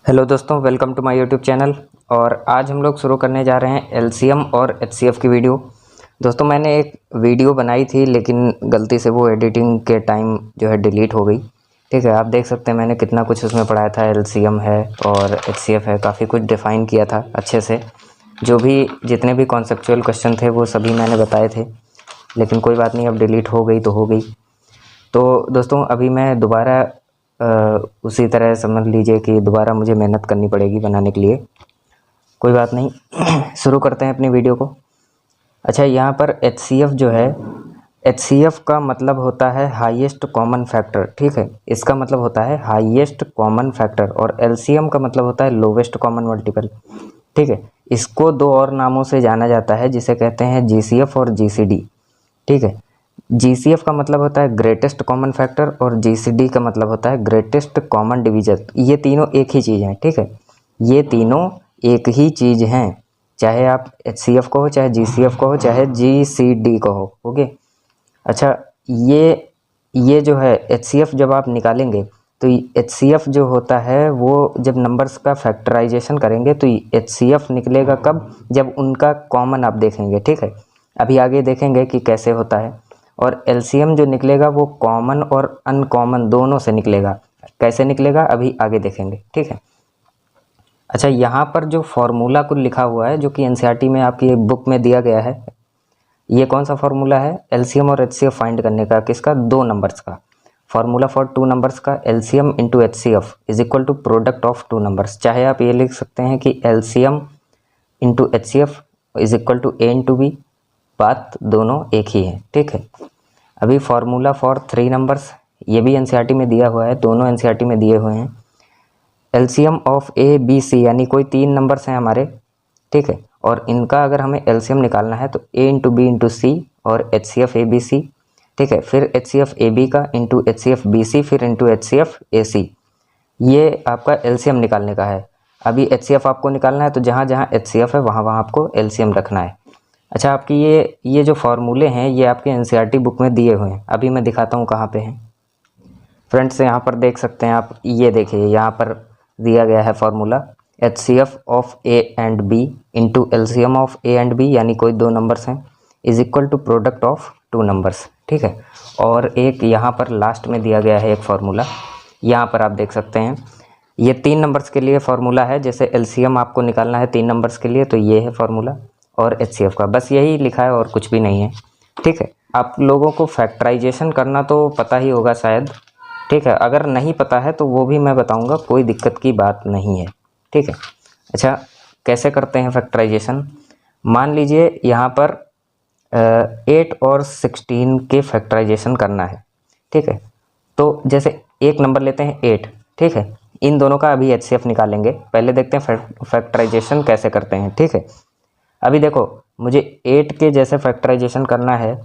Hello दोस्तों, welcome to my YouTube channel. और आज हम लोग शुरू करने जा रहे हैं एलसीएम और एचसीएफ की वीडियो। दोस्तों, मैंने एक वीडियो बनाई थी लेकिन गलती से वो एडिटिंग के टाइम जो है डिलीट हो गई। ठीक है, आप देख सकते हैं मैंने कितना कुछ उसमें पढ़ाया था। एलसीएम है और एचसीएफ है, काफ़ी कुछ डिफ़ाइन किया था अच्छे से। जो भी जितने भी कॉन्सेप्चुअल क्वेश्चन थे वो सभी मैंने बताए थे, लेकिन कोई बात नहीं, अब डिलीट हो गई तो हो गई। तो दोस्तों, अभी मैं दोबारा उसी तरह समझ लीजिए कि दोबारा मुझे मेहनत करनी पड़ेगी बनाने के लिए। कोई बात नहीं शुरू करते हैं अपनी वीडियो को। अच्छा, यहाँ पर एचसीएफ जो है, एचसीएफ का मतलब होता है हाईएस्ट कॉमन फैक्टर। ठीक है, इसका मतलब होता है हाईएस्ट कॉमन फैक्टर। और एलसीएम का मतलब होता है लोवेस्ट कॉमन मल्टीपल। ठीक है, इसको दो और नामों से जाना जाता है, जिसे कहते हैं जीसीएफ और जीसीडी। ठीक है, जीसीएफ का मतलब होता है ग्रेटेस्ट कॉमन फैक्टर और जीसीडी का मतलब होता है ग्रेटेस्ट कॉमन डिवीजन। ये तीनों एक ही चीज़ हैं। ठीक है, ये तीनों एक ही चीज़ हैं, चाहे आप एचसीएफ को हो, चाहे जीसीएफ को हो, चाहे जीसीडी को हो। ओके। अच्छा, ये जो है एचसीएफ जब आप निकालेंगे तो एचसीएफ जो होता है वो जब नंबर्स का फैक्टराइजेशन करेंगे तो एचसीएफ निकलेगा कब, जब उनका कॉमन आप देखेंगे। ठीक है, अभी आगे देखेंगे कि कैसे होता है। और एलसीएम जो निकलेगा वो कॉमन और अनकॉमन दोनों से निकलेगा। कैसे निकलेगा अभी आगे देखेंगे। ठीक है। अच्छा, यहाँ पर जो फॉर्मूला कुछ लिखा हुआ है जो कि एनसीईआरटी में आपकी बुक में दिया गया है, ये कौन सा फॉर्मूला है? एलसीएम और एचसीएफ फाइंड करने का। किसका? दो नंबर्स का। फॉर्मूला फॉर टू नंबर्स का LCM into HCF is equal to product of two numbers. चाहे आप ये लिख सकते हैं कि LCM into HCF is equal to A into B, बात दोनों एक ही है। ठीक है। अभी फार्मूला फॉर थ्री नंबर्स, ये भी एनसीईआरटी में दिया हुआ है, दोनों एनसीईआरटी में दिए हुए हैं। LCM of A B C, यानी कोई तीन नंबर्स हैं हमारे। ठीक है, और इनका अगर हमें एलसीएम निकालना है तो A into B into C और H C F A B C. ठीक है, फिर H C F A B का into H C F B C, फिर into H C F A C. ये आपका एलसीएम निकालने का है। अभी एच सी एफ आपको निकालना है तो जहाँ जहाँ एच सी एफ है वहाँ वहाँ आपको एलसीएम रखना है। अच्छा, आपकी ये जो फार्मूले हैं ये आपके एनसीईआरटी बुक में दिए हुए हैं। अभी मैं दिखाता हूँ कहाँ पे हैं। फ्रेंड्स, यहाँ पर देख सकते हैं आप, ये देखिए यहाँ पर दिया गया है formula HCF of A and B into LCM of A and B, यानी कोई दो नंबर्स हैं, is equal to product of two numbers. ठीक है, और एक यहाँ पर लास्ट में दिया गया है एक फार्मूला, यहाँ पर आप देख सकते हैं। ये तीन नंबर्स के लिए फार्मूला है। जैसे एलसीएम आपको निकालना है तीन नंबर्स के लिए तो ये है फार्मूला, और एचसीएफ का बस यही लिखा है और कुछ भी नहीं है। ठीक है, आप लोगों को फैक्टराइजेशन करना तो पता ही होगा शायद। ठीक है, अगर नहीं पता है तो वो भी मैं बताऊंगा, कोई दिक्कत की बात नहीं है। ठीक है। अच्छा, कैसे करते हैं फैक्टराइजेशन? मान लीजिए यहाँ पर 8 और 16 के फैक्टराइजेशन करना है। ठीक है, तो जैसे एक नंबर लेते हैं 8। ठीक है, इन दोनों का अभी एचसीएफ निकालेंगे। पहले देखते हैं फैक्टराइजेशन कैसे करते हैं। ठीक है, अभी देखो, मुझे 8 के जैसे फैक्टराइजेशन करना है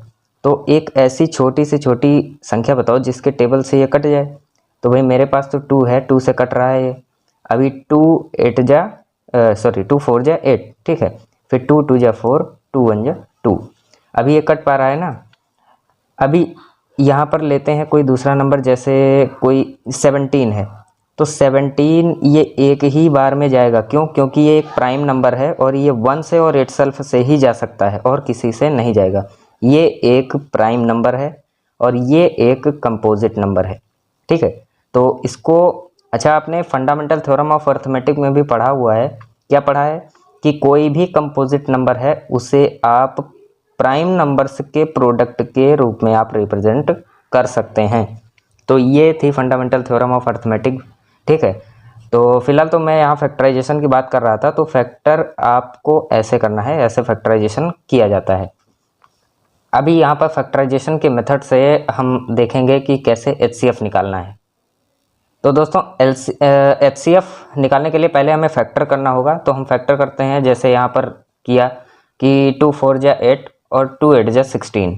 तो एक ऐसी छोटी से छोटी संख्या बताओ जिसके टेबल से ये कट जाए। तो भाई मेरे पास तो 2 है, 2 से कट रहा है ये। अभी 2 4 जा 8। ठीक है, फिर 2 2 जा 4, 2 1 जा 2। अभी ये कट पा रहा है ना। अभी यहाँ पर लेते हैं कोई दूसरा नंबर, जैसे कोई 17 है तो 17 ये एक ही बार में जाएगा। क्यों? क्योंकि ये एक प्राइम नंबर है और ये 1 से और इटसेल्फ से ही जा सकता है और किसी से नहीं जाएगा। ये एक प्राइम नंबर है और ये एक कंपोजिट नंबर है। ठीक है, तो इसको, अच्छा, आपने फंडामेंटल थ्योरम ऑफ अर्थमेटिक में भी पढ़ा हुआ है। क्या पढ़ा है? कि कोई भी कंपोजिट नंबर है उसे आप प्राइम नंबर्स के प्रोडक्ट के रूप में आप रिप्रेजेंट कर सकते हैं। तो ये थी फंडामेंटल थ्योरम ऑफ अर्थमेटिक। ठीक है, तो फिलहाल तो मैं यहाँ फैक्टराइजेशन की बात कर रहा था। तो फैक्टर आपको ऐसे करना है, ऐसे फैक्टराइजेशन किया जाता है। अभी यहाँ पर फैक्टराइजेशन के मेथड से हम देखेंगे कि कैसे एचसीएफ निकालना है। तो दोस्तों, एचसीएफ निकालने के लिए पहले हमें फैक्टर करना होगा। तो हम फैक्टर करते हैं, जैसे यहाँ पर किया कि 2 4 जा 8 और 2 8 जा 16,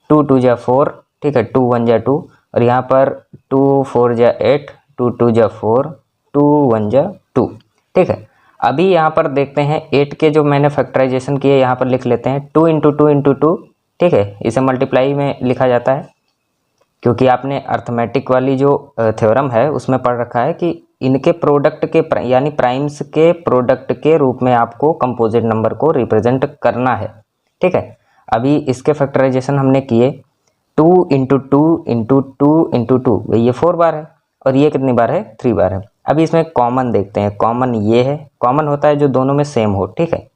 2 2 जा 4। ठीक है, 2 1 जा 2, और यहाँ पर 2 4 जा 8, 2 2 जा 4, 2 1 जा 2। ठीक है, अभी यहाँ पर देखते हैं 8 के जो मैंने फैक्टराइजेशन किए यहाँ पर लिख लेते हैं 2 इंटू 2 इंटू 2। ठीक है, इसे मल्टीप्लाई में लिखा जाता है, क्योंकि आपने अर्थमेटिक वाली जो थ्योरम है उसमें पढ़ रखा है कि इनके प्रोडक्ट के यानी प्राइम्स के प्रोडक्ट के रूप में आपको कंपोजिट नंबर को रिप्रेजेंट करना है। ठीक है, अभी इसके फैक्टराइजेशन हमने किए 2 into two into two into two, ये 4 बार है और ये कितनी बार है, 3 बार है। अभी इसमें कॉमन देखते हैं, कॉमन ये है, कॉमन होता है जो दोनों में सेम हो। ठीक है,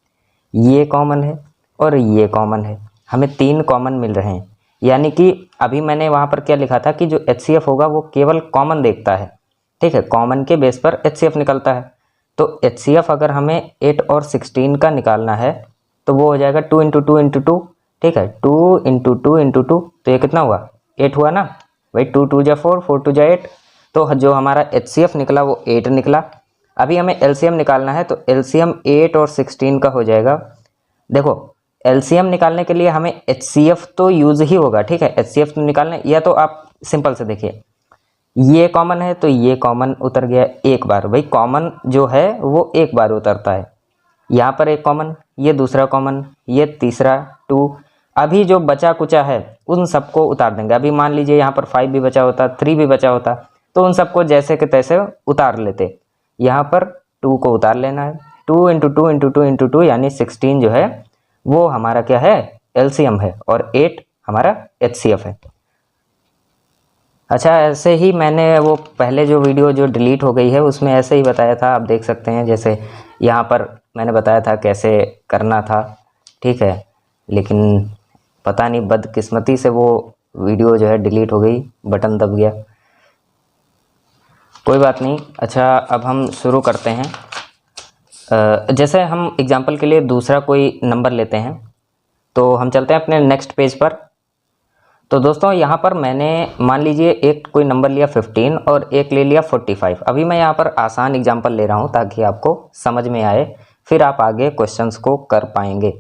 ये कॉमन है और ये कॉमन है, हमें 3 कॉमन मिल रहे हैं। यानी कि अभी मैंने वहाँ पर क्या लिखा था कि जो HCF होगा वो केवल कॉमन देखता है। ठीक है, कॉमन के बेस पर HCF निकलता है। तो HCF अगर हमें 8 और 16 का निकालना है तो वो हो जाएगा 2 इंटू टू इंटू टू। ठीक है, 2 इंटू टू इंटू टू, तो ये कितना हुआ, 8 हुआ ना भाई, 2 2 जा 4, 4 2 जा 8, तो जो हमारा HCF निकला वो 8 निकला। अभी हमें LCM निकालना है, तो LCM 8 और 16 का हो जाएगा। देखो LCM निकालने के लिए हमें HCF तो यूज ही होगा। ठीक है, HCF तो निकालने, या तो आप सिंपल से देखिए, ये कॉमन है तो ये कॉमन उतर गया एक बार, भाई कॉमन जो है वो एक बार उतरता है। यहाँ पर एक कॉमन, ये दूसरा कॉमन, ये तीसरा 2। अभी जो बचा कुचा है उन सबको उतार देंगे। अभी मान लीजिए यहाँ पर 5 भी बचा होता, 3 भी बचा होता, तो उन सबको जैसे के तैसे उतार लेते। यहाँ पर 2 को उतार लेना है, 2 into two into two into two, यानी 16 जो है वो हमारा क्या है, LCM है, और 8 हमारा HCF है। अच्छा, ऐसे ही मैंने वो पहले जो वीडियो जो डिलीट हो गई है उसमें ऐसे ही बताया था, आप देख सकते हैं। जैसे यहाँ पर मैंने बताया था कैसे करना था। ठीक है, लेकिन पता नहीं बदकिस्मती से वो वीडियो जो है डिलीट हो गई, बटन दब गया, कोई बात नहीं। अच्छा, अब हम शुरू करते हैं। जैसे हम एग्जांपल के लिए दूसरा कोई नंबर लेते हैं, तो हम चलते हैं अपने नेक्स्ट पेज पर। तो दोस्तों यहाँ पर मैंने मान लीजिए एक कोई नंबर लिया 15 और एक ले लिया 45। अभी मैं यहाँ पर आसान एग्जांपल ले रहा हूँ ताकि आपको समझ में आए, फिर आप आगे क्वेश्चंस को कर पाएंगे।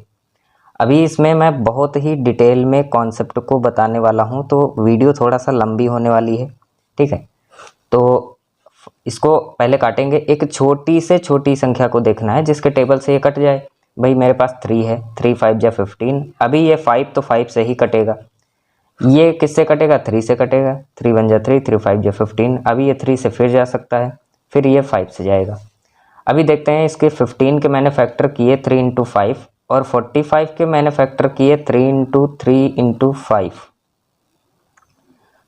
अभी इसमें मैं बहुत ही डिटेल में कॉन्सेप्ट को बताने वाला हूँ, तो वीडियो थोड़ा सा लंबी होने वाली है। ठीक है, तो इसको पहले काटेंगे। एक छोटी से छोटी संख्या को देखना है जिसके टेबल से ये कट जाए। भाई मेरे पास 3 है, 3 5 जा 15। अभी ये 5 तो 5 से ही कटेगा, ये किससे कटेगा, 3 से कटेगा, 3 1 जा 3, 3 5 जा 15। अभी ये 3 से फिर जा सकता है, फिर ये 5 से जाएगा। अभी देखते हैं, इसके 15 के मैंने फैक्टर किए 3 इंटू 5 और 45 के मैंने फैक्टर किए 3 इंटू 3 इंटू 5।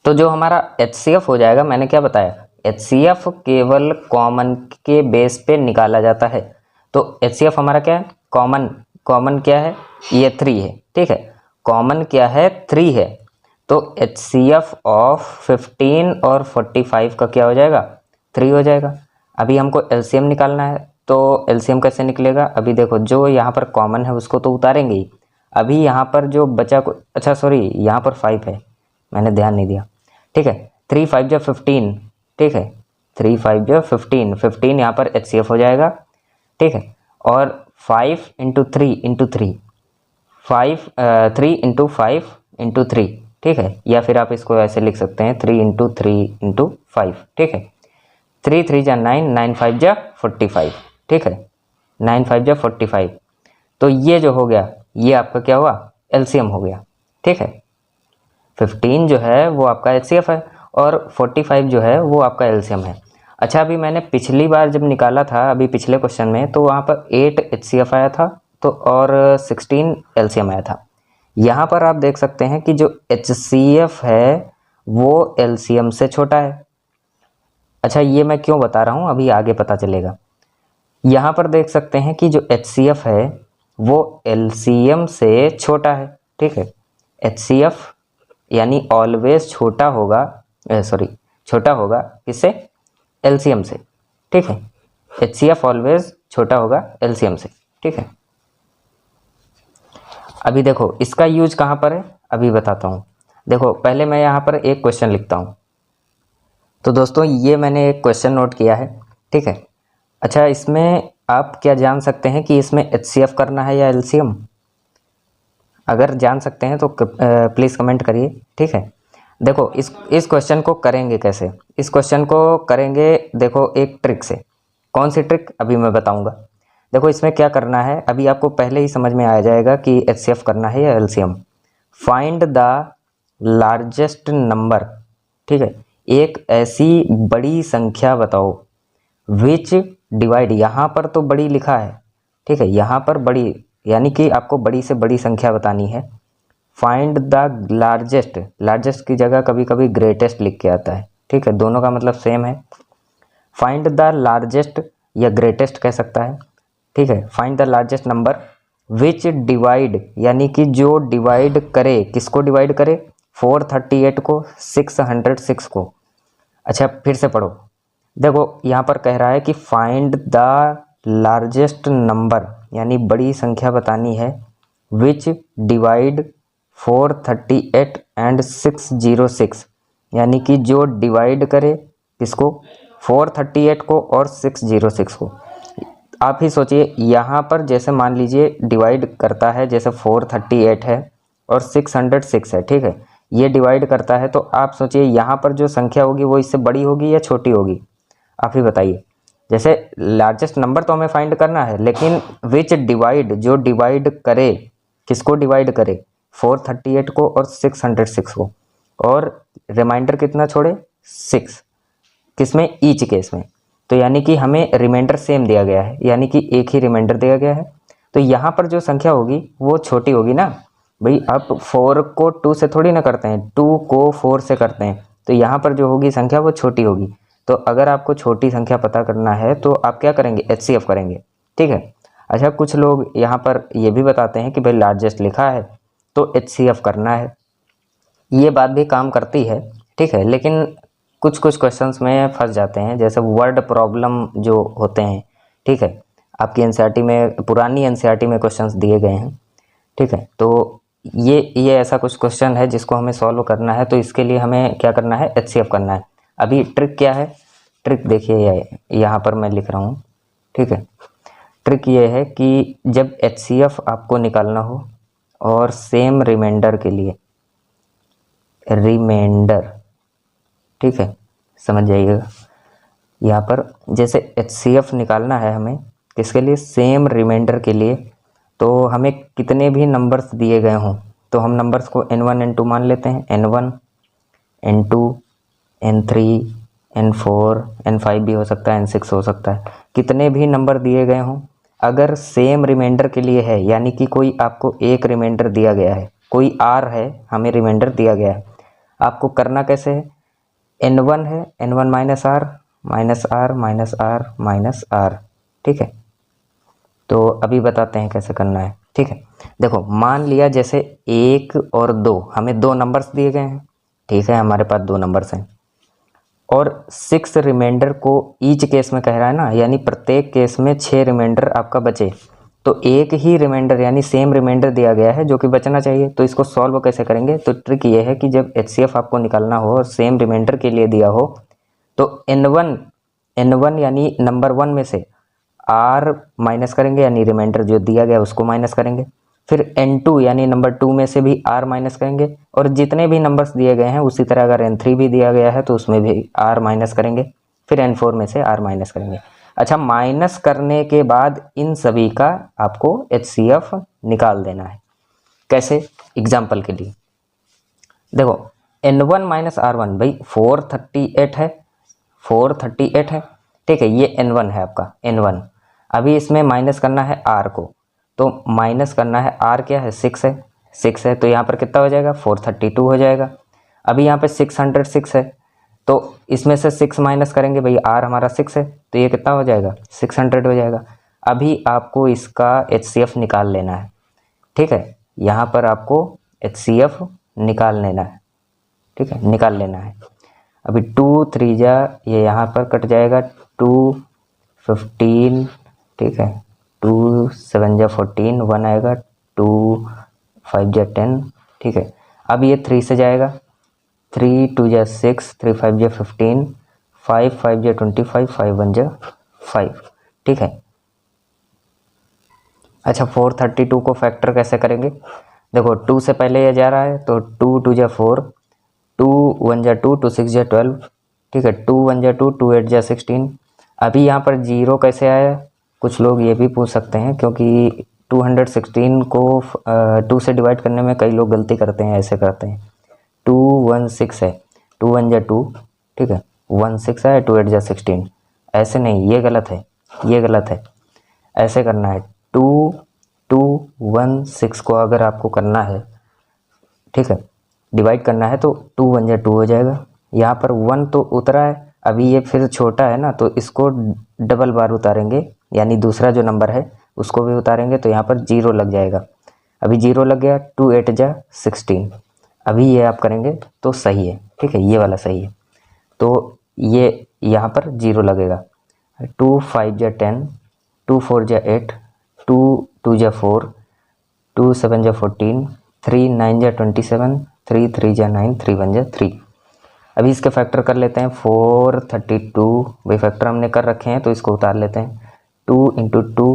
तो जो हमारा HCF हो जाएगा, मैंने क्या बताया, HCF केवल कॉमन के बेस पे निकाला जाता है। तो HCF हमारा क्या है, कॉमन। कॉमन क्या है, ये 3 है। ठीक है, कॉमन क्या है, 3 है। तो HCF ऑफ 15 और 45 का क्या हो जाएगा, 3 हो जाएगा। अभी हमको LCM निकालना है, तो LCM कैसे निकलेगा। अभी देखो, जो यहाँ पर कॉमन है उसको तो उतारेंगे ही। अभी यहाँ पर जो बचा को, अच्छा सॉरी, यहाँ पर 5 है, मैंने ध्यान नहीं दिया। ठीक है, 3 5 जा 15। ठीक है, 3 5 जा 15, 15 यहाँ पर HCF हो जाएगा। ठीक है, और 5 इंटू 3 इंटू 3, 3 इंटू 5 इंटू 3। ठीक है, या फिर आप इसको ऐसे लिख सकते हैं 3 इंटू 3 इंटू 5। ठीक है, 3 3 जा 9, 9 5 जा 45। ठीक है, 9 5 जा 45। तो ये जो हो गया, ये आपका क्या हुआ, LCM हो गया। ठीक है, 15 जो है वो आपका HCF है और 45 जो है वो आपका LCM है। अच्छा, अभी मैंने पिछली बार जब निकाला था, अभी पिछले क्वेश्चन में, तो वहाँ पर 8 HCF आया था, तो और 16 LCM आया था। यहाँ पर आप देख सकते हैं कि जो HCF है वो LCM से छोटा है। अच्छा, ये मैं क्यों बता रहा हूँ, अभी आगे पता चलेगा। यहाँ पर देख सकते हैं कि जो HCF है वो LCM से छोटा है। ठीक है, HCF यानी ऑलवेज छोटा होगा, छोटा होगा किससे, LCM से। ठीक है, HCF ऑलवेज छोटा होगा LCM से। ठीक है, अभी देखो इसका यूज कहाँ पर है, अभी बताता हूँ। देखो पहले मैं यहाँ पर एक क्वेश्चन लिखता हूँ। तो दोस्तों ये मैंने एक क्वेश्चन नोट किया है। ठीक है, अच्छा, इसमें आप क्या जान सकते हैं कि इसमें HCF करना है या LCM। अगर जान सकते हैं तो प्लीज़ कमेंट करिए। ठीक है, देखो इस क्वेश्चन को करेंगे कैसे, इस क्वेश्चन को करेंगे देखो एक ट्रिक से। कौन सी ट्रिक, अभी मैं बताऊंगा। देखो इसमें क्या करना है, अभी आपको पहले ही समझ में आ जाएगा कि HCF करना है या LCM। Find the largest number. ठीक है, एक ऐसी बड़ी संख्या बताओ विच डिवाइड, यहाँ पर तो बड़ी लिखा है, ठीक है, यहाँ पर बड़ी यानी कि आपको बड़ी से बड़ी संख्या बतानी है। फाइंड द लार्जेस्ट, लार्जेस्ट की जगह कभी कभी ग्रेटेस्ट लिख के आता है, ठीक है, दोनों का मतलब सेम है। फाइंड द लार्जेस्ट या ग्रेटेस्ट कह सकता है, ठीक है। Find the largest number which divide, यानी कि जो डिवाइड करे, किसको डिवाइड करे, 438 को, 606 को। अच्छा फिर से पढ़ो, देखो यहाँ पर कह रहा है कि फाइंड द लार्जेस्ट नंबर, यानी बड़ी संख्या बतानी है, विच डिवाइड 438 एंड 606, यानी कि जो डिवाइड करे किसको, 438 को और 606 को। आप ही सोचिए, यहाँ पर जैसे मान लीजिए डिवाइड करता है, जैसे 438 है और 606 है, ठीक है, ये डिवाइड करता है, तो आप सोचिए यहाँ पर जो संख्या होगी वो इससे बड़ी होगी या छोटी होगी, आप ही बताइए। जैसे लार्जेस्ट नंबर तो हमें फाइंड करना है, लेकिन विच डिवाइड, जो डिवाइड करे, किसको डिवाइड करे, 438 को और 606 को, और रिमाइंडर कितना छोड़े, 6, किसमें, ईच केस में। तो यानी कि हमें रिमाइंडर सेम दिया गया है, यानी कि एक ही रिमाइंडर दिया गया है, तो यहाँ पर जो संख्या होगी वो छोटी होगी ना भाई। आप 4 को 2 से थोड़ी ना करते हैं, 2 को 4 से करते हैं, तो यहाँ पर जो होगी संख्या वो छोटी होगी। तो अगर आपको छोटी संख्या पता करना है तो आप क्या करेंगे, HCF करेंगे, ठीक है। अच्छा कुछ लोग यहाँ पर ये भी बताते हैं कि भाई लार्जेस्ट लिखा है तो HCF करना है, ये बात भी काम करती है, ठीक है, लेकिन कुछ कुछ क्वेश्चंस में फंस जाते हैं, जैसे वर्ड प्रॉब्लम जो होते हैं, ठीक है, आपकी एनसीईआरटी में, पुरानी एनसीईआरटी में क्वेश्चंस दिए गए हैं, ठीक है। तो ये ऐसा कुछ क्वेश्चन है जिसको हमें सॉल्व करना है, तो इसके लिए हमें क्या करना है, HCF करना है। अभी ट्रिक क्या है, ट्रिक देखिए यहाँ पर मैं लिख रहा हूँ, ठीक है। ट्रिक ये है कि जब HCF आपको निकालना हो और सेम रिमाइंडर के लिए, रिमाइंडर, ठीक है, समझ जाइएगा, यहाँ पर जैसे HCF निकालना है हमें किसके लिए, सेम रिमाइंडर के लिए, तो हमें कितने भी नंबर्स दिए गए हों तो हम नंबर्स को N1 N2 मान लेते हैं, N1 N2 N3 N4 N5 भी हो सकता है, N6 हो सकता है, कितने भी नंबर दिए गए हों, अगर सेम रिमाइंडर के लिए है, यानी कि कोई आपको एक रिमाइंडर दिया गया है, कोई R है, हमें रिमाइंडर दिया गया है, आपको करना कैसे है, N1 है, N1 minus R minus R minus R minus R, ठीक है। तो अभी बताते हैं कैसे करना है, ठीक है। देखो मान लिया जैसे 1 और 2, हमें 2 नंबर्स दिए गए हैं, ठीक है, हमारे पास 2 नंबर्स हैं, और 6 रिमाइंडर को ईच केस में कह रहा है ना, यानी प्रत्येक केस में 6 रिमाइंडर आपका बचे, तो एक ही रिमाइंडर यानी सेम रिमाइंडर दिया गया है जो कि बचना चाहिए। तो इसको सॉल्व कैसे करेंगे, तो ट्रिक ये है कि जब HCF आपको निकालना हो और सेम रिमाइंडर के लिए दिया हो, तो N1 यानी नंबर 1 में से R माइनस करेंगे, यानी रिमाइंडर जो दिया गया उसको माइनस करेंगे, फिर N2 यानी नंबर 2 में से भी R माइनस करेंगे, और जितने भी नंबर्स दिए गए हैं उसी तरह अगर N3 भी दिया गया है तो उसमें भी R माइनस करेंगे, फिर N4 में से R माइनस करेंगे। अच्छा माइनस करने के बाद इन सभी का आपको HCF निकाल देना है। कैसे, एग्जाम्पल के लिए देखो, N1 माइनस R1 भाई 438 है, 438 है, ठीक है, ये N1 है आपका, N1। अभी इसमें माइनस करना है R को, तो माइनस करना है R क्या है, 6 है, 6 है, तो यहाँ पर कितना हो जाएगा, 432 हो जाएगा। अभी यहाँ पे 606 है, तो इसमें से 6 माइनस करेंगे, भाई R हमारा 6 है, तो ये कितना हो जाएगा, 600 हो जाएगा। अभी आपको इसका HCF निकाल लेना है, ठीक है, यहाँ पर आपको HCF निकाल लेना है, ठीक है, निकाल लेना है। अभी 2 3 जा, ये यहाँ पर कट जाएगा, 2 15, ठीक है, 2 7 जा 14, 1 आएगा, 2 5 जा 10, ठीक है। अब ये 3 से जाएगा, 3 2 जा 6, 3 5 जा 15, 5 5 जा 25, 5 1 जा 5, ठीक है। अच्छा 432 को फैक्टर कैसे करेंगे, देखो 2 से पहले ये जा रहा है, तो 2 2 जा 4, 2 1 जा 2, 2 6 जा 12, ठीक है, 2 1 जा 2, 2 8 जा 16। अभी यहाँ पर 0 कैसे आया, कुछ लोग ये भी पूछ सकते हैं, क्योंकि 216 को 2 से डिवाइड करने में कई लोग गलती करते हैं, ऐसे करते हैं, 2 1 6 है, 2 1 जा 2, ठीक है, 1 6 है, 2 8 जा 16। ऐसे नहीं, ये गलत है, ये गलत है। ऐसे करना है 2 2 1 6 को अगर आपको करना है, ठीक है, डिवाइड करना है तो 2 1 जा 2 हो जाएगा। यहाँ पर 1 तो उतरा है, अभी ये फिर छोटा है ना, तो इसको डबल बार उतारेंगे, यानी दूसरा जो नंबर है उसको भी उतारेंगे, तो यहाँ पर 0 लग जाएगा। अभी 0 लग गया, 2 8 जा 16। अभी ये आप करेंगे तो सही है, ठीक है, ये वाला सही है। तो ये यहाँ पर 0 लगेगा। 2 5 जा 10, 2 4 जा 8, 2 2 जा 4, 2 7 जा 14, 3 9 जा 27, 3 3 जा 9, 3 1 जा 3। अभी इसके फैक्टर कर लेते हैं। 4 32, भाई फैक्टर हमने कर रखे हैं तो इसको उतार लेते हैं। 2 into 2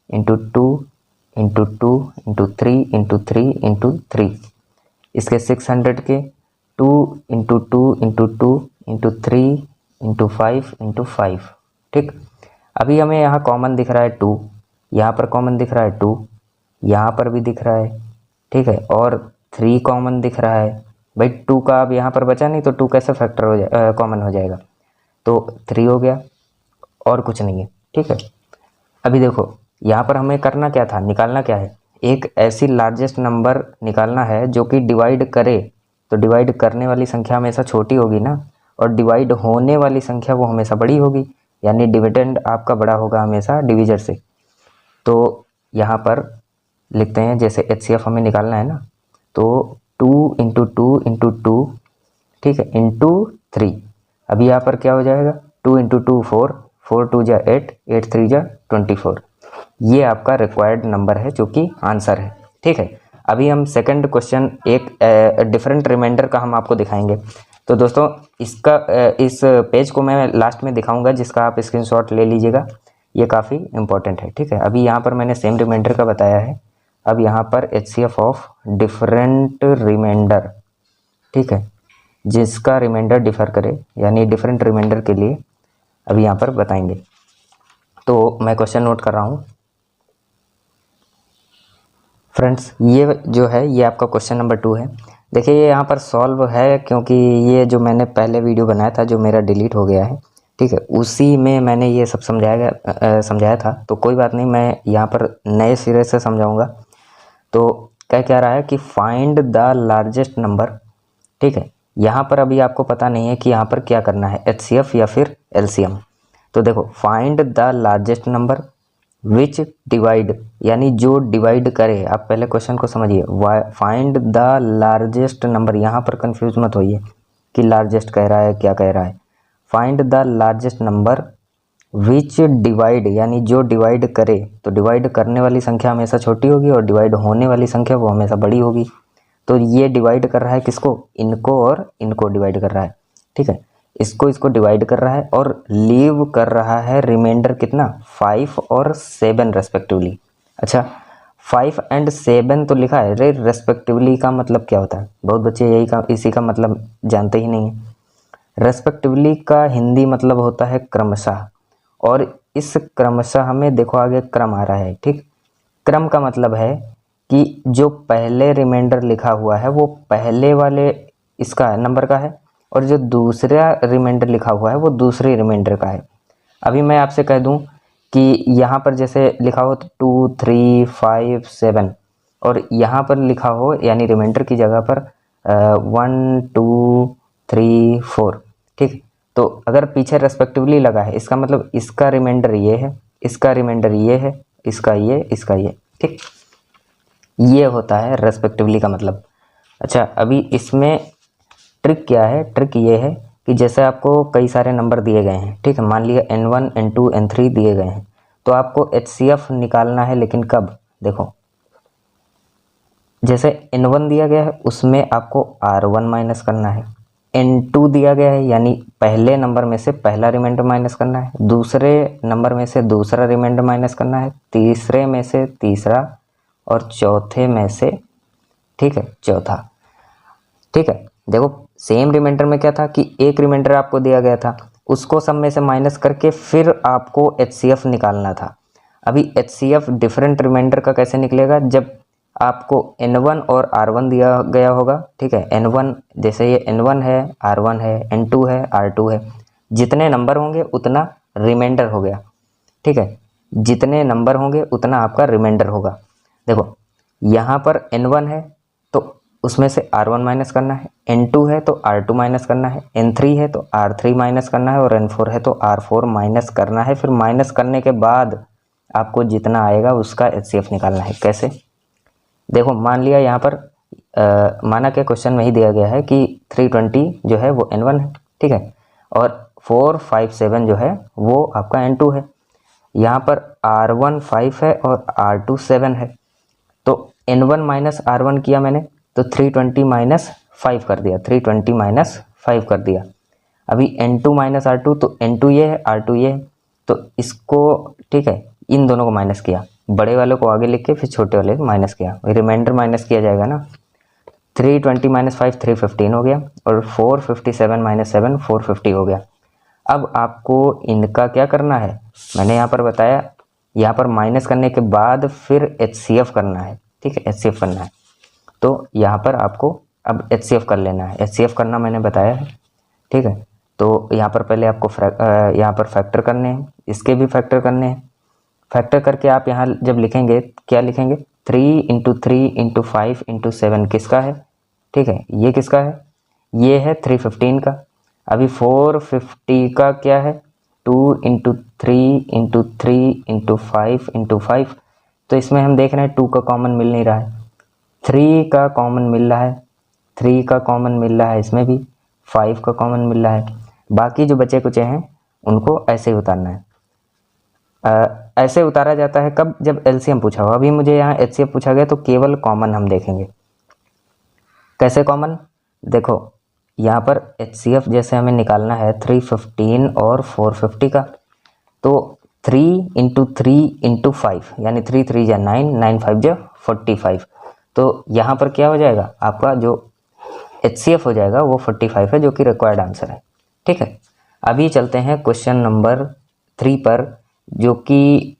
into 2 into 2 into 3 into 3 into 3, इसके 600 के 2 into 2 into 2 into 3 into 5 into 5, ठीक। अभी हमें यहाँ कॉमन दिख रहा है 2, यहाँ पर कॉमन दिख रहा है 2, यहाँ पर भी दिख रहा है, ठीक है, और 3 कॉमन दिख रहा है। भाई 2 का अब यहाँ पर बचा नहीं, तो 2 कैसे फैक्टर हो जाए, कॉमन हो जाएगा, तो 3 हो गया, और कुछ नहीं है, ठीक है। अभी देखो यहाँ पर हमें करना क्या था, निकालना क्या है, एक ऐसी लार्जेस्ट नंबर निकालना है जो कि डिवाइड करे, तो डिवाइड करने वाली संख्या हमेशा छोटी होगी ना, और डिवाइड होने वाली संख्या वो हमेशा बड़ी होगी, यानी डिविडेंड आपका बड़ा होगा हमेशा डिविजर से। तो यहाँ पर लिखते हैं, जैसे HCF हमें निकालना है ना, तो 2 इंटू 2 इंटू 2, ठीक है, इंटू 3। अभी यहाँ पर क्या हो जाएगा, 2 इंटू 2 4, 4 2 जा 8, 8 3 जा 24। ये आपका रिक्वायर्ड नंबर है जो कि आंसर है, ठीक है। अभी हम सेकंड क्वेश्चन, एक डिफरेंट रिमाइंडर का हम आपको दिखाएंगे। तो दोस्तों इसका इस पेज को मैं लास्ट में दिखाऊंगा, जिसका आप स्क्रीनशॉट ले लीजिएगा, ये काफ़ी इंपॉर्टेंट है, ठीक है। अभी यहाँ पर मैंने सेम रिमाइंडर का बताया है, अब यहाँ पर HCF ऑफ डिफरेंट रिमाइंडर, ठीक है, जिसका रिमाइंडर डिफर करे, यानी डिफरेंट रिमाइंडर के लिए अभी यहाँ पर बताएंगे। तो मैं क्वेश्चन नोट कर रहा हूँ फ्रेंड्स, ये जो है ये आपका क्वेश्चन नंबर 2 है। देखिए ये यहाँ पर सॉल्व है, क्योंकि ये जो मैंने पहले वीडियो बनाया था जो मेरा डिलीट हो गया है, ठीक है, उसी में मैंने ये सब समझाया था, तो कोई बात नहीं, मैं यहाँ पर नए सिरे से समझाऊंगा। तो क्या रहा है कि फाइंड द लार्जेस्ट नंबर, ठीक है। यहाँ पर अभी आपको पता नहीं है कि यहाँ पर क्या करना है, HCF या फिर LCM। तो देखो find the largest number which divide, यानी जो डिवाइड करे। आप पहले क्वेश्चन को समझिए, फाइंड द लार्जेस्ट नंबर, यहाँ पर कंफ्यूज मत होइए कि लार्जेस्ट कह रहा है क्या कह रहा है। Find the largest number which divide, यानी जो डिवाइड करे, तो डिवाइड करने वाली संख्या हमेशा छोटी होगी और डिवाइड होने वाली संख्या वो हमेशा बड़ी होगी। तो ये डिवाइड कर रहा है किसको, इनको और इनको डिवाइड कर रहा है, ठीक है, इसको डिवाइड कर रहा है और लीव कर रहा है रिमाइंडर कितना, 5 और 7 रेस्पेक्टिवली। अच्छा 5 एंड 7 तो लिखा है रे, रेस्पेक्टिवली का मतलब क्या होता है, बहुत बच्चे इसी का मतलब जानते ही नहीं है। रेस्पेक्टिवली का हिंदी मतलब होता है क्रमशः, और इस क्रमशः हमें देखो आगे क्रम आ रहा है, ठीक। क्रम का मतलब है कि जो पहले रिमाइंडर लिखा हुआ है वो पहले वाले इसका नंबर का है, और जो दूसरा रिमाइंडर लिखा हुआ है वो दूसरे रिमाइंडर का है। अभी मैं आपसे कह दूं कि यहाँ पर जैसे लिखा हो 2 3 5 7, और यहाँ पर लिखा हो यानी रिमाइंडर की जगह पर 1 2 3 4, ठीक। तो अगर पीछे रेस्पेक्टिवली लगा है, इसका मतलब इसका रिमाइंडर ये है, इसका रिमाइंडर ये है, इसका ये, ठीक। ये होता है रेस्पेक्टिवली का मतलब। अच्छा अभी इसमें ट्रिक क्या है, ट्रिक ये है कि जैसे आपको कई सारे नंबर दिए गए हैं, ठीक है, मान लिया N1 N2 N3 दिए गए हैं, तो आपको HCF निकालना है, लेकिन कब, देखो जैसे N1 दिया गया है उसमें आपको R1 माइनस करना है, N2 दिया गया है यानी पहले नंबर में से पहला रिमाइंडर माइनस करना है, दूसरे नंबर में से दूसरा रिमाइंडर माइनस करना है, तीसरे में से तीसरा, और चौथे में से, ठीक है, चौथा, ठीक है। देखो सेम रिमाइंडर में क्या था कि एक रिमाइंडर आपको दिया गया था, उसको सब में से माइनस करके फिर आपको HCF निकालना था। अभी HCF डिफरेंट रिमाइंडर का कैसे निकलेगा, जब आपको N1 और R1 दिया गया होगा, ठीक है, N1 जैसे ये N1 है, R1 है, N2 है, R2 है, जितने नंबर होंगे उतना रिमाइंडर हो गया, ठीक है। जितने नंबर होंगे उतना आपका रिमाइंडर होगा। देखो यहाँ पर n1 है तो उसमें से r1 माइनस करना है, n2 है तो r2 माइनस करना है, n3 है तो r3 माइनस करना है और n4 है तो r4 माइनस करना है। फिर माइनस करने के बाद आपको जितना आएगा उसका HCF निकालना है। कैसे? देखो मान लिया यहाँ पर माना के क्वेश्चन में ही दिया गया है कि 320 जो है वो n1 है, ठीक है, और 457 जो है वो आपका n2 है। यहाँ पर r1 5 है और r2 7 है, तो n1 माइनस r1 किया मैंने तो 320 माइनस 5 कर दिया, 320 माइनस 5 कर दिया। अभी n2 माइनस r2, तो n2 ये है, r2 ये है, तो इसको ठीक है इन दोनों को माइनस किया, बड़े वालों को आगे लिख के फिर छोटे वाले को माइनस किया, रिमाइंडर माइनस किया जाएगा ना। 320 माइनस 5 315 हो गया और 457 माइनस 7 450 हो गया। अब आपको इनका क्या करना है, मैंने यहाँ पर बताया, यहाँ पर माइनस करने के बाद फिर HCF करना है, ठीक है, HCF करना है। तो यहाँ पर आपको अब HCF कर लेना है, HCF करना मैंने बताया है, ठीक है। तो यहाँ पर पहले आपको यहाँ पर फैक्टर करने हैं, इसके भी फैक्टर करने हैं। फैक्टर करके आप यहाँ जब लिखेंगे क्या लिखेंगे, 3 इंटू 3 इंटू 5 इंटू 7 किसका है, ठीक है, ये किसका है, ये है 315 का। अभी 450 का क्या है, 2 इंटू 3 इंटू 3 इंटू 5 इंटू 5, तो इसमें हम देख रहे हैं 2 का कॉमन मिल नहीं रहा है, 3 का कॉमन मिल रहा है, 3 का कॉमन मिल रहा है, इसमें भी 5 का कॉमन मिल रहा है। बाकी जो बचे कुचे हैं उनको ऐसे ही उतारना है। ऐसे उतारा जाता है कब, जब LCM पूछा हो। अभी मुझे यहाँ HCF पूछा गया तो केवल कॉमन हम देखेंगे। कैसे कॉमन, देखो यहाँ पर HCF जैसे हमें निकालना है 315 और 450 का, तो 3 इंटू 3 इंटू 5 यानी 3 3 जा 9, 9 5 जा 45, तो यहाँ पर क्या हो जाएगा, आपका जो HCF हो जाएगा वो 45 है, जो कि रिक्वायर्ड आंसर है, ठीक है। अभी चलते हैं क्वेश्चन नंबर 3 पर, जो कि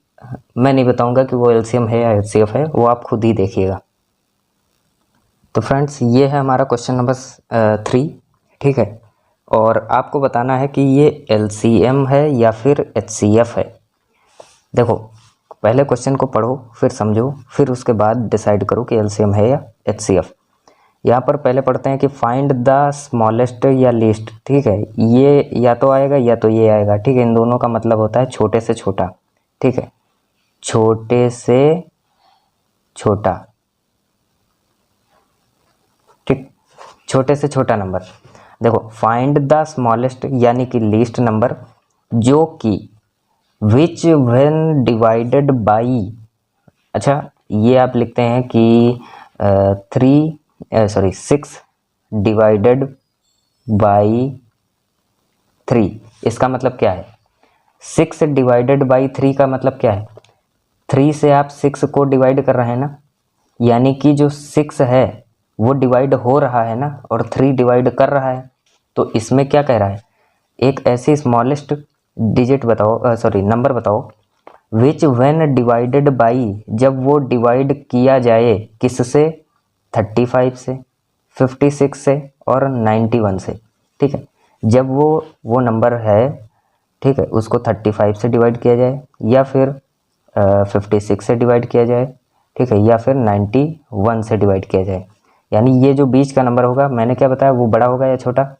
मैं नहीं बताऊंगा कि वो LCM है या HCF है, वो आप खुद ही देखिएगा। तो फ्रेंड्स ये है हमारा क्वेश्चन नंबर 3, ठीक है, और आपको बताना है कि ये LCM है या फिर HCF है। देखो पहले क्वेश्चन को पढ़ो, फिर समझो, फिर उसके बाद डिसाइड करो कि LCM है या HCF। यहाँ पर पहले पढ़ते हैं कि फाइंड द स्मॉलेस्ट या लीस्ट, ठीक है, ये या तो आएगा या तो ये आएगा, ठीक है। इन दोनों का मतलब होता है छोटे से छोटा, ठीक है, छोटे से छोटा, ठीक, छोटे से छोटा नंबर। देखो फाइंड द स्मॉलेस्ट यानी कि लीस्ट नंबर, जो कि विच व्हेन डिवाइडेड बाई, अच्छा ये आप लिखते हैं कि 6 डिवाइडेड बाई 3, इसका मतलब क्या है, 6 डिवाइडेड बाई 3 का मतलब क्या है, 3 से आप 6 को डिवाइड कर रहे हैं ना, यानी कि जो 6 है वो डिवाइड हो रहा है ना, और 3 डिवाइड कर रहा है। तो इसमें क्या कह रहा है, एक ऐसी स्मॉलेस्ट डिजिट बताओ, नंबर बताओ, विच व्हेन डिवाइडेड बाई, जब वो डिवाइड किया जाए किससे, 35 से, 56 से और 91 से, ठीक है। जब वो नंबर है, ठीक है, उसको 35 से डिवाइड किया जाए या फिर 56 से डिवाइड किया जाए, ठीक है, या फिर 91 से डिवाइड किया जाए, यानी ये जो बीच का नंबर होगा, मैंने क्या बताया, वो बड़ा होगा या छोटा,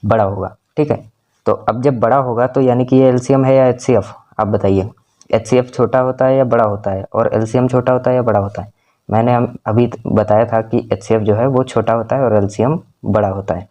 बड़ा होगा, ठीक है। तो अब जब बड़ा होगा तो यानी कि ये LCM है या HCF, आप बताइए, HCF छोटा होता है या बड़ा होता है, और LCM छोटा होता है या बड़ा होता है। मैंने अभी बताया था कि HCF जो है वो छोटा होता है और LCM बड़ा होता है।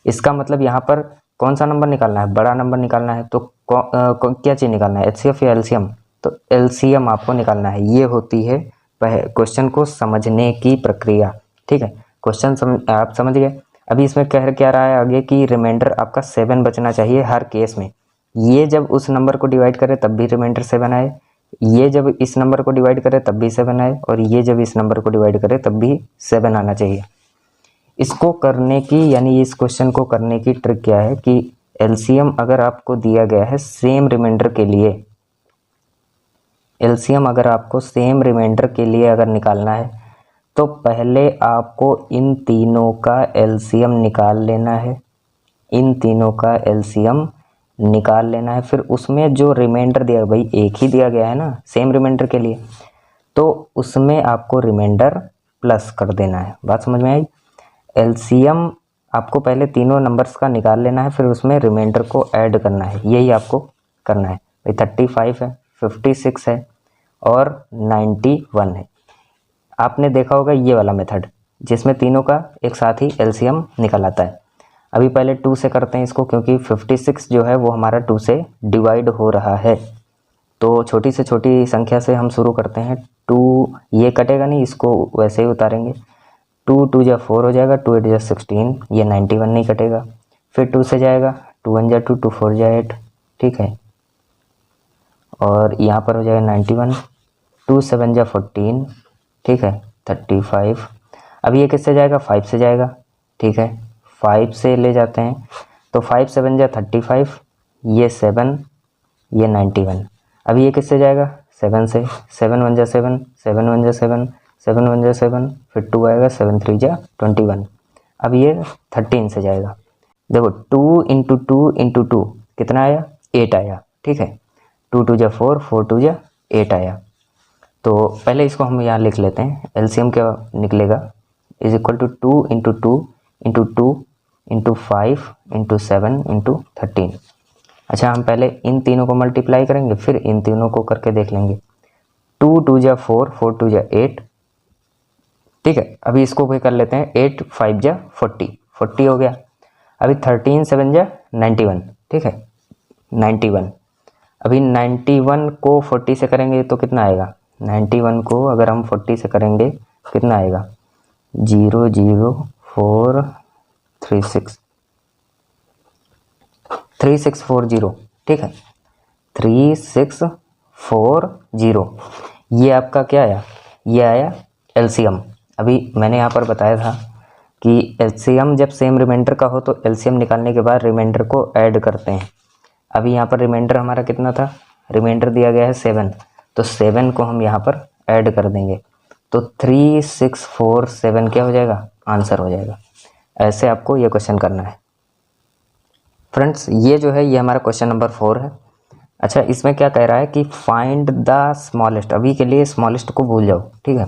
इसका मतलब यहाँ पर कौन सा नंबर निकालना है, बड़ा नंबर निकालना है, तो क्या चीज़ निकालना है, HCF या LCM, तो LCM आपको निकालना है। ये होती है क्वेश्चन को समझने की प्रक्रिया, ठीक है। क्वेश्चन आप समझ गए। अभी इसमें कह क्या रहा है आगे कि रिमाइंडर आपका 7 बचना चाहिए हर केस में। ये जब उस नंबर को डिवाइड करे तब भी रिमाइंडर 7 आए, ये जब इस नंबर को डिवाइड करे तब भी 7 आए, और ये जब इस नंबर को डिवाइड करे तब भी 7 आना चाहिए। इसको करने की, यानी इस क्वेश्चन को करने की ट्रिक क्या है कि LCM अगर आपको दिया गया है सेम रिमाइंडर के लिए, LCM अगर आपको सेम रिमाइंडर के लिए अगर निकालना है तो पहले आपको इन तीनों का LCM निकाल लेना है, इन तीनों का LCM निकाल लेना है। फिर उसमें जो रिमाइंडर दिया, भाई एक ही दिया गया है ना सेम रिमाइंडर के लिए, तो उसमें आपको रिमाइंडर प्लस कर देना है। बात समझ में आई? एलसीएम आपको पहले तीनों नंबर्स का निकाल लेना है, फिर उसमें रिमाइंडर को ऐड करना है, यही आपको करना है। भाई 35 है, 56 है और 91 है। आपने देखा होगा ये वाला मेथड जिसमें तीनों का एक साथ ही एलसीएम निकल आता है। अभी पहले 2 से करते हैं इसको, क्योंकि 56 जो है वो हमारा 2 से डिवाइड हो रहा है। तो छोटी से छोटी संख्या से हम शुरू करते हैं। 2 ये कटेगा नहीं, इसको वैसे ही उतारेंगे। 2 2 जा 4 हो जाएगा, 2 8 जा 16, ये 91 नहीं कटेगा। फिर 2 से जाएगा, 2 1 जा 2, 2 4 जा 8, ठीक है। और यहाँ पर हो जाएगा 91, 2 7 जा 14, ठीक है, 35। अब ये किससे जाएगा? 5 से जाएगा, ठीक है। 5 से ले जाते हैं तो 5 7 जा 35, ये 7, ये 91। अब ये किससे जाएगा? 7 से, 7 1 जा 7, 7 1 जा 7, 7 1 जा 7, फिर 2 आएगा, 7 3 जा 21। अब ये 13 से जाएगा। देखो 2 इंटू 2 इंटू 2 कितना आया? 8 आया, ठीक है। 2 2 जा 4, 4 2 जा 8 आया। तो पहले इसको हम यहाँ लिख लेते हैं। एलसीएम क्या निकलेगा? Is equal to 2 into 2 into 2 into 5 into 7 into 13। अच्छा, हम पहले इन तीनों को मल्टीप्लाई करेंगे, फिर इन तीनों को करके देख लेंगे। 2 2 जा 4, 4 2 जा 8, ठीक है। अभी इसको भी कर लेते हैं। 8 5 जा 40, 40 हो गया। अभी 13 7 जा 91, ठीक है, 91। अभी 91 को 40 से करेंगे तो कितना आएगा? 91 को अगर हम 40 से करेंगे कितना आएगा? 0 0 4 3 6 3640, ठीक है, 3640। ये आपका क्या आया? ये आया एलसीएम। अभी मैंने यहाँ पर बताया था कि एलसीएम जब सेम रिमाइंडर का हो तो एलसीएम निकालने के बाद रिमाइंडर को ऐड करते हैं। अभी यहाँ पर रिमाइंडर हमारा कितना था? रिमाइंडर दिया गया है 7, तो 7 को हम यहाँ पर ऐड कर देंगे तो 3647 क्या हो जाएगा? आंसर हो जाएगा। ऐसे आपको ये क्वेश्चन करना है फ्रेंड्स। ये जो है ये हमारा क्वेश्चन नंबर 4 है। अच्छा, इसमें क्या कह रहा है कि फाइंड द स्मॉलेस्ट। अभी के लिए स्मॉलेस्ट को भूल जाओ, ठीक है।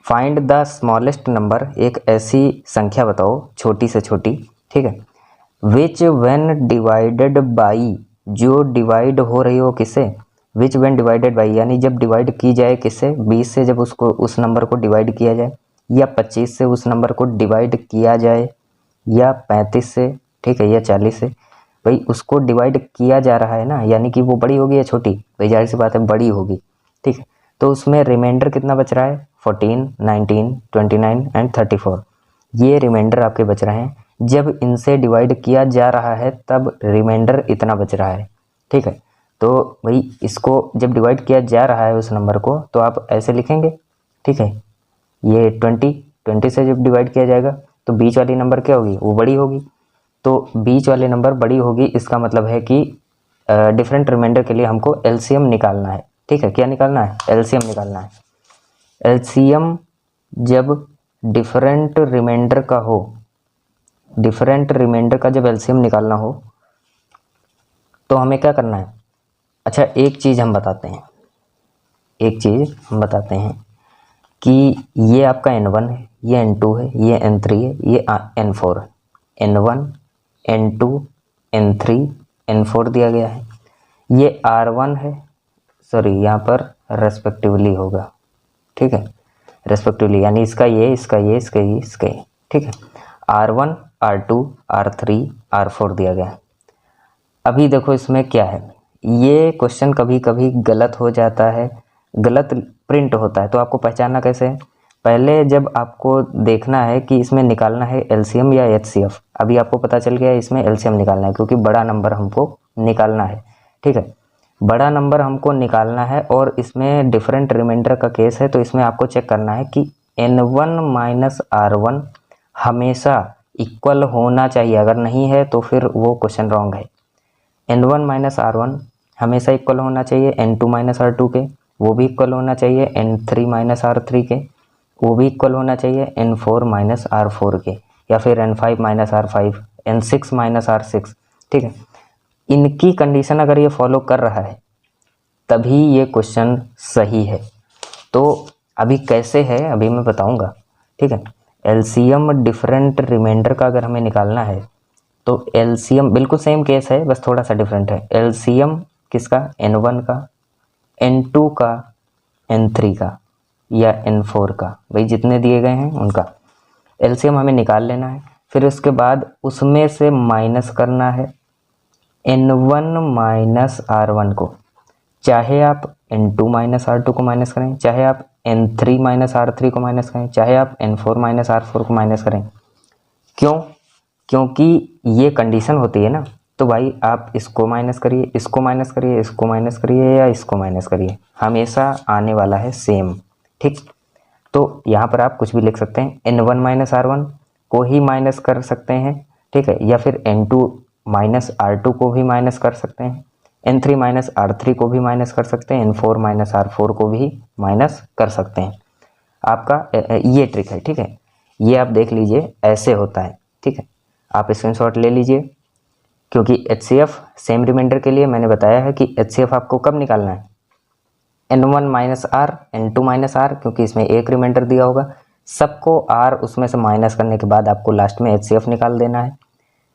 फाइंड द स्मॉलेस्ट नंबर, एक ऐसी संख्या बताओ छोटी से छोटी, ठीक है, विच व्हेन डिवाइडेड बाई, जो डिवाइड हो रही हो किससे? विच व्हेन डिवाइडेड बाई, यानी जब डिवाइड की जाए किससे? 20 से जब उसको उस नंबर को डिवाइड किया जाए, या 25 से उस नंबर को डिवाइड किया जाए, या 35 से, ठीक है, या 40 से। भाई उसको डिवाइड किया जा रहा है ना, यानी कि वो बड़ी होगी या छोटी? भाई जाहिर सी बात है बड़ी होगी, ठीक है। तो उसमें रिमाइंडर कितना बच रहा है? 14 19 29 एंड 34। ये रिमाइंडर आपके बच रहे हैं। जब इनसे डिवाइड किया जा रहा है तब रिमाइंडर इतना बच रहा है, ठीक है। तो भाई इसको जब डिवाइड किया जा रहा है उस नंबर को, तो आप ऐसे लिखेंगे, ठीक है। ये 20 से जब डिवाइड किया जाएगा तो बीच वाली नंबर क्या होगी? वो बड़ी होगी। तो बीच वाले नंबर बड़ी होगी, इसका मतलब है कि डिफरेंट रिमाइंडर के लिए हमको एलसीएम निकालना है, ठीक है। क्या निकालना है? एलसीएम निकालना है। एलसीएम जब डिफरेंट रिमाइंडर का हो, डिफरेंट रिमाइंडर का जब एलसीएम निकालना हो तो हमें क्या करना है? अच्छा, एक चीज़ हम बताते हैं, एक चीज़ हम बताते हैं कि ये आपका N1 है, ये N2 है, ये N3 है, ये N4 है। N1 N2 N3 N4 दिया गया है। ये R1 है, सॉरी यहाँ पर रेस्पेक्टिवली होगा, ठीक है, रेस्पेक्टिवली, यानी इसका ये, इसका ये, इसका ये, इसका ये, ठीक है। R1 R2 R3 R4 दिया गया है। अभी देखो इसमें क्या है, ये क्वेश्चन कभी कभी गलत हो जाता है, गलत प्रिंट होता है, तो आपको पहचानना कैसे है? पहले जब आपको देखना है कि इसमें निकालना है एलसीएम या एचसीएफ। अभी आपको पता चल गया इसमें एलसीएम निकालना है क्योंकि बड़ा नंबर हमको निकालना है, ठीक है। बड़ा नंबर हमको निकालना है और इसमें डिफरेंट रिमाइंडर का केस है, तो इसमें आपको चेक करना है कि N1 माइनस R1 हमेशा इक्वल होना चाहिए। अगर नहीं है तो फिर वो क्वेश्चन रॉन्ग है। N1 माइनस R1 हमेशा इक्वल होना चाहिए N2 माइनस R2 के, वो भी इक्वल होना चाहिए N3 माइनस R3 के, वो भी इक्वल होना चाहिए N4 माइनस R4 के, या फिर N5 minus R5, N6 minus R6, ठीक है। इनकी कंडीशन अगर ये फॉलो कर रहा है तभी ये क्वेश्चन सही है। तो अभी कैसे है अभी मैं बताऊंगा, ठीक है। एलसीएम डिफरेंट रिमाइंडर का अगर हमें निकालना है तो एलसीएम बिल्कुल सेम केस है, बस थोड़ा सा डिफरेंट है। एलसीएम किसका, N1 का, N2 का, N3 का या N4 का, भाई जितने दिए गए हैं उनका एलसीएम हमें निकाल लेना है। फिर उसके बाद उसमें से माइनस करना है N1 माइनस R1 को, चाहे आप N2 माइनस R2 को माइनस करें, चाहे आप N3 माइनस R3 को माइनस करें, चाहे आप N4 माइनस R4 को माइनस करें। क्यों? क्योंकि ये कंडीशन होती है ना, तो भाई आप इसको माइनस करिए, इसको माइनस करिए, इसको माइनस करिए या इसको माइनस करिए, हमेशा आने वाला है सेम, ठीक। तो यहाँ पर आप कुछ भी लिख सकते हैं, N1 माइनस R1 को ही माइनस कर सकते हैं, ठीक है, या फिर N2 माइनस R2 को भी माइनस कर सकते हैं, N3 माइनस R3 को भी माइनस कर सकते हैं, N4 माइनस R4 को भी माइनस कर सकते हैं। आपका ये ट्रिक है, ठीक है। ये आप देख लीजिए ऐसे होता है, ठीक है। आप स्क्रीनशॉट ले लीजिए, क्योंकि HCF सेम रिमाइंडर के लिए मैंने बताया है कि HCF आपको कब निकालना है, N1 minus R, N2 minus R, क्योंकि इसमें एक रिमाइंडर दिया होगा, सबको R उसमें से माइनस करने के बाद आपको लास्ट में HCF निकाल देना है।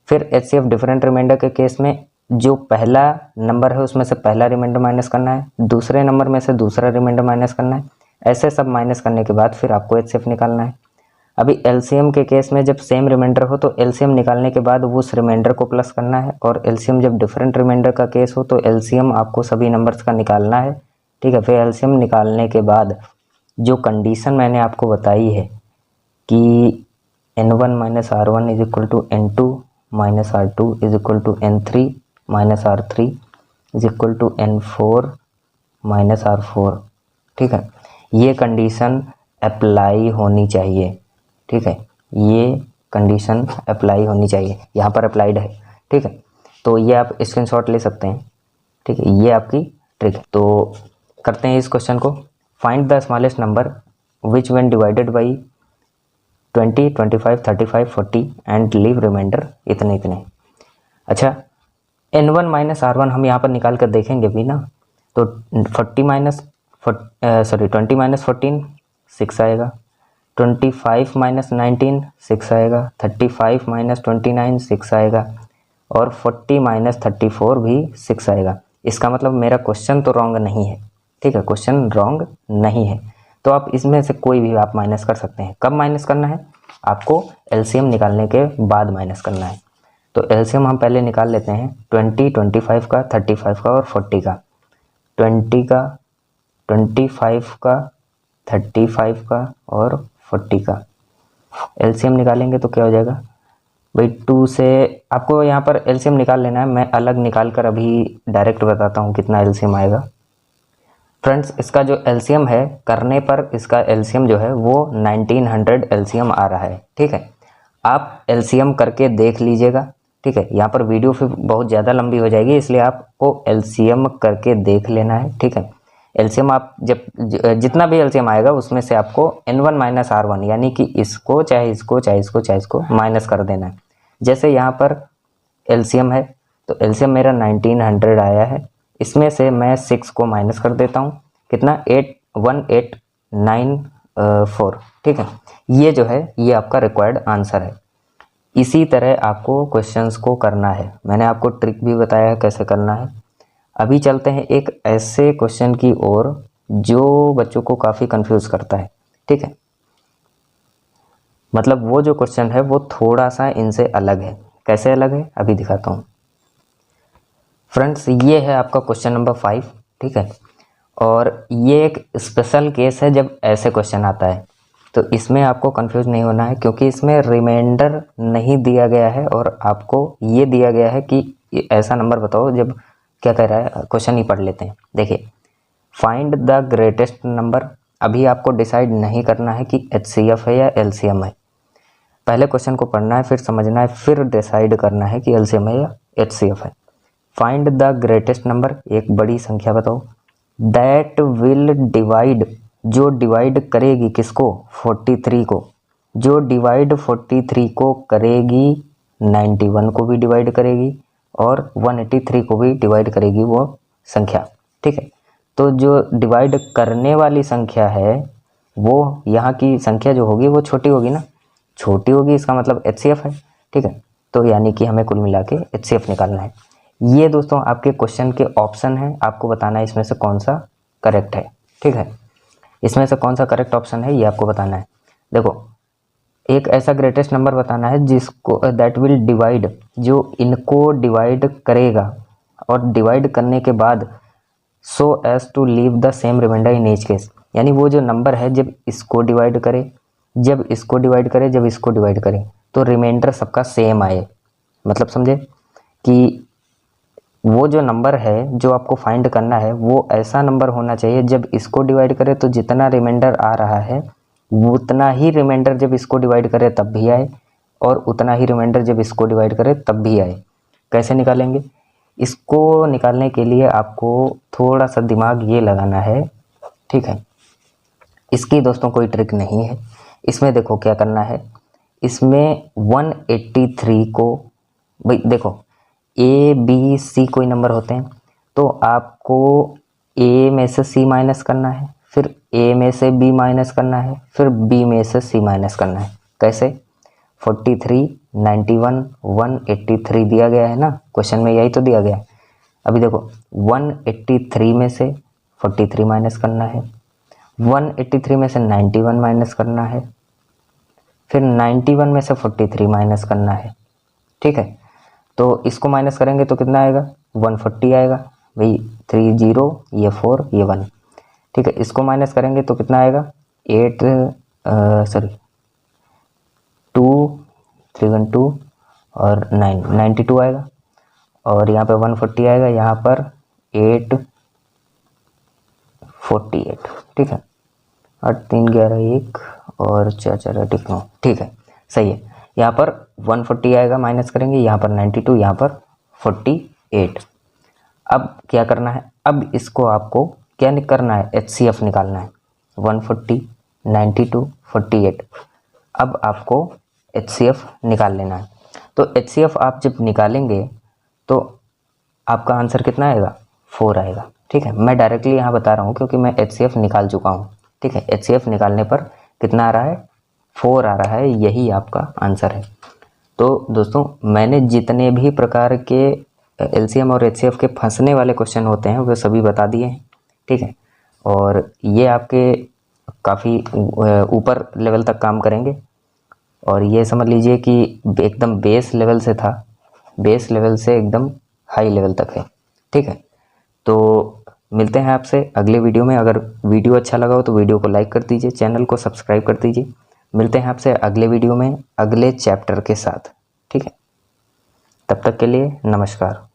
फिर HCF डिफरेंट रिमाइंडर के केस में जो पहला नंबर है उसमें से पहला रिमाइंडर माइनस करना है, दूसरे नंबर में से दूसरा रिमाइंडर माइनस करना है, ऐसे सब माइनस करने के बाद फिर आपको HCF निकालना है। अभी एलसीएम के केस में जब सेम रिमाइंडर हो तो एलसीएम निकालने के बाद उस रिमाइंडर को प्लस करना है, और एलसीएम जब डिफरेंट रिमाइंडर का केस हो तो एलसीएम आपको सभी नंबर्स का निकालना है, ठीक है। फिर एलसीएम निकालने के बाद जो कंडीशन मैंने आपको बताई है कि N1 minus R1 is equal to N2 minus R2 is equal to N3 minus R3 is equal to N4 minus R4, ठीक है, ये कंडीशन अप्लाई होनी चाहिए, ठीक है। ये कंडीशन अप्लाई होनी चाहिए, यहाँ पर अप्लाइड है, ठीक है। तो ये आप स्क्रीनशॉट ले सकते हैं, ठीक है, ये आपकी ट्रिक है। तो करते हैं इस क्वेश्चन को। Find the smallest number which when divided by 20, 25, 35, 40 and leave remainder इतने इतने। अच्छा, N1 माइनस R1 हम यहाँ पर निकाल कर देखेंगे भी ना, तो 20 माइनस 14 6 आएगा, 25 माइनस 19 6 आएगा, 35 माइनस 29 6 आएगा, और 40 माइनस 34 भी 6 आएगा। इसका मतलब मेरा क्वेश्चन तो रॉन्ग नहीं है, ठीक है, क्वेश्चन रॉन्ग नहीं है। तो आप इसमें से कोई भी आप माइनस कर सकते हैं। कब माइनस करना है? आपको एलसीएम निकालने के बाद माइनस करना है। तो एलसीएम हम पहले निकाल लेते हैं 20, 25 का, 35 का और 40 का, 20 का, 25 का, 35 का और 40 का एलसीएम निकालेंगे तो क्या हो जाएगा भाई, 2 से आपको यहाँ पर एलसीएम निकाल लेना है। मैं अलग निकाल कर अभी डायरेक्ट बताता हूँ कितना एलसीएम आएगा। फ्रेंड्स, इसका जो एलसीएम है करने पर इसका एलसीएम जो है वो 1900 एलसीएम आ रहा है, ठीक है। आप एलसीएम करके देख लीजिएगा, ठीक है। यहाँ पर वीडियो फिर बहुत ज़्यादा लंबी हो जाएगी, इसलिए आपको एलसीएम करके देख लेना है, ठीक है। एलसीएम आप जब जितना भी एलसीएम आएगा उसमें से आपको N1 माइनस R1 यानी कि इसको चाहे इसको चाहे इसको चाहे इसको माइनस कर देना है। जैसे यहाँ पर एलसीएम है तो एलसीएम मेरा 1900 आया है, इसमें से मैं 6 को माइनस कर देता हूँ, कितना 81894, ठीक है। ये जो है ये आपका रिक्वायर्ड आंसर है। इसी तरह आपको क्वेश्चंस को करना है, मैंने आपको ट्रिक भी बताया है कैसे करना है। अभी चलते हैं एक ऐसे क्वेश्चन की ओर जो बच्चों को काफ़ी कंफ्यूज करता है, ठीक है। मतलब वो जो क्वेश्चन है वो थोड़ा सा इनसे अलग है। कैसे अलग है अभी दिखाता हूँ। फ्रेंड्स, ये है आपका क्वेश्चन नंबर 5, ठीक है। और ये एक स्पेशल केस है जब ऐसे क्वेश्चन आता है, तो इसमें आपको कंफ्यूज नहीं होना है क्योंकि इसमें रिमाइंडर नहीं दिया गया है और आपको ये दिया गया है कि ऐसा नंबर बताओ। जब क्या कह रहा है क्वेश्चन ही पढ़ लेते हैं। देखिए, फाइंड द ग्रेटेस्ट नंबर। अभी आपको डिसाइड नहीं करना है कि HCF है या LCM है। पहले क्वेश्चन को पढ़ना है, फिर समझना है, फिर डिसाइड करना है कि LCM है या HCF है। फाइंड द ग्रेटेस्ट नंबर, एक बड़ी संख्या बताओ, दैट विल डिवाइड, जो डिवाइड करेगी किसको, 43 को, जो डिवाइड 43 को करेगी 91 को भी डिवाइड करेगी, और 183 को भी डिवाइड करेगी वो संख्या। ठीक है, तो जो डिवाइड करने वाली संख्या है वो यहाँ की संख्या जो होगी वो छोटी होगी ना, छोटी होगी, इसका मतलब HCF है। ठीक है, तो यानी कि हमें कुल मिला के HCF निकालना है। ये दोस्तों आपके क्वेश्चन के ऑप्शन है, आपको बताना है इसमें से कौन सा करेक्ट है। ठीक है, इसमें से कौन सा करेक्ट ऑप्शन है ये आपको बताना है। देखो, एक ऐसा ग्रेटेस्ट नंबर बताना है जिसको दैट विल डिवाइड, जो इनको डिवाइड करेगा और डिवाइड करने के बाद so as to leave the same remainder in each case, यानी वो जो नंबर है जब इसको डिवाइड करे, जब इसको डिवाइड करे, जब इसको डिवाइड करे तो रिमाइंडर सबका सेम आए। मतलब समझे कि वो जो नंबर है जो आपको फाइंड करना है वो ऐसा नंबर होना चाहिए जब इसको डिवाइड करे तो जितना रिमाइंडर आ रहा है उतना ही रिमाइंडर जब इसको डिवाइड करे तब भी आए, और उतना ही रिमाइंडर जब इसको डिवाइड करे तब भी आए। कैसे निकालेंगे? इसको निकालने के लिए आपको थोड़ा सा दिमाग ये लगाना है। ठीक है, इसकी दोस्तों कोई ट्रिक नहीं है। इसमें देखो क्या करना है, इसमें 183 को, भाई देखो A B C कोई नंबर होते हैं तो आपको A में से C माइनस करना है, फिर A में से B माइनस करना है, फिर B में से C माइनस करना है। कैसे? 43, 91, 183 दिया गया है ना, क्वेश्चन में यही तो दिया गया है। अभी देखो 183 में से 43 माइनस करना है, 183 में से 91 माइनस करना है, फिर 91 में से 43 माइनस करना है। ठीक है, तो इसको माइनस करेंगे तो कितना आएगा? 140 आएगा भाई, 3 0, ये 4, ये 1। ठीक है, इसको माइनस करेंगे तो कितना आएगा? 2 3 1 2 और 9 92 आएगा, और यहाँ पे 140 आएगा, यहाँ पर 848। ठीक है, 8 3 11 1 और 4 4 8 9। ठीक है, सही है। यहाँ पर 140 आएगा, माइनस करेंगे, यहाँ पर 92, यहाँ पर 48। अब क्या करना है? अब इसको आपको क्या करना है? HCF निकालना है। 140, 92, 48। अब आपको HCF निकाल लेना है। तो HCF आप जब निकालेंगे तो आपका आंसर कितना आएगा? 4 आएगा। ठीक है, मैं डायरेक्टली यहाँ बता रहा हूँ क्योंकि मैं HCF निकाल चुका हूँ। ठीक है, HCF निकालने पर कितना आ रहा है? 4 आ रहा है, यही आपका आंसर है। तो दोस्तों, मैंने जितने भी प्रकार के LCM और HCF के फंसने वाले क्वेश्चन होते हैं वो सभी बता दिए हैं। ठीक है, और ये आपके काफ़ी ऊपर लेवल तक काम करेंगे, और ये समझ लीजिए कि एकदम बेस लेवल से था, बेस लेवल से एकदम हाई लेवल तक है। ठीक है, तो मिलते हैं आपसे अगले वीडियो में। अगर वीडियो अच्छा लगा हो तो वीडियो को लाइक कर दीजिए, चैनल को सब्सक्राइब कर दीजिए। मिलते हैं आपसे अगले वीडियो में अगले चैप्टर के साथ। ठीक है, तब तक के लिए नमस्कार।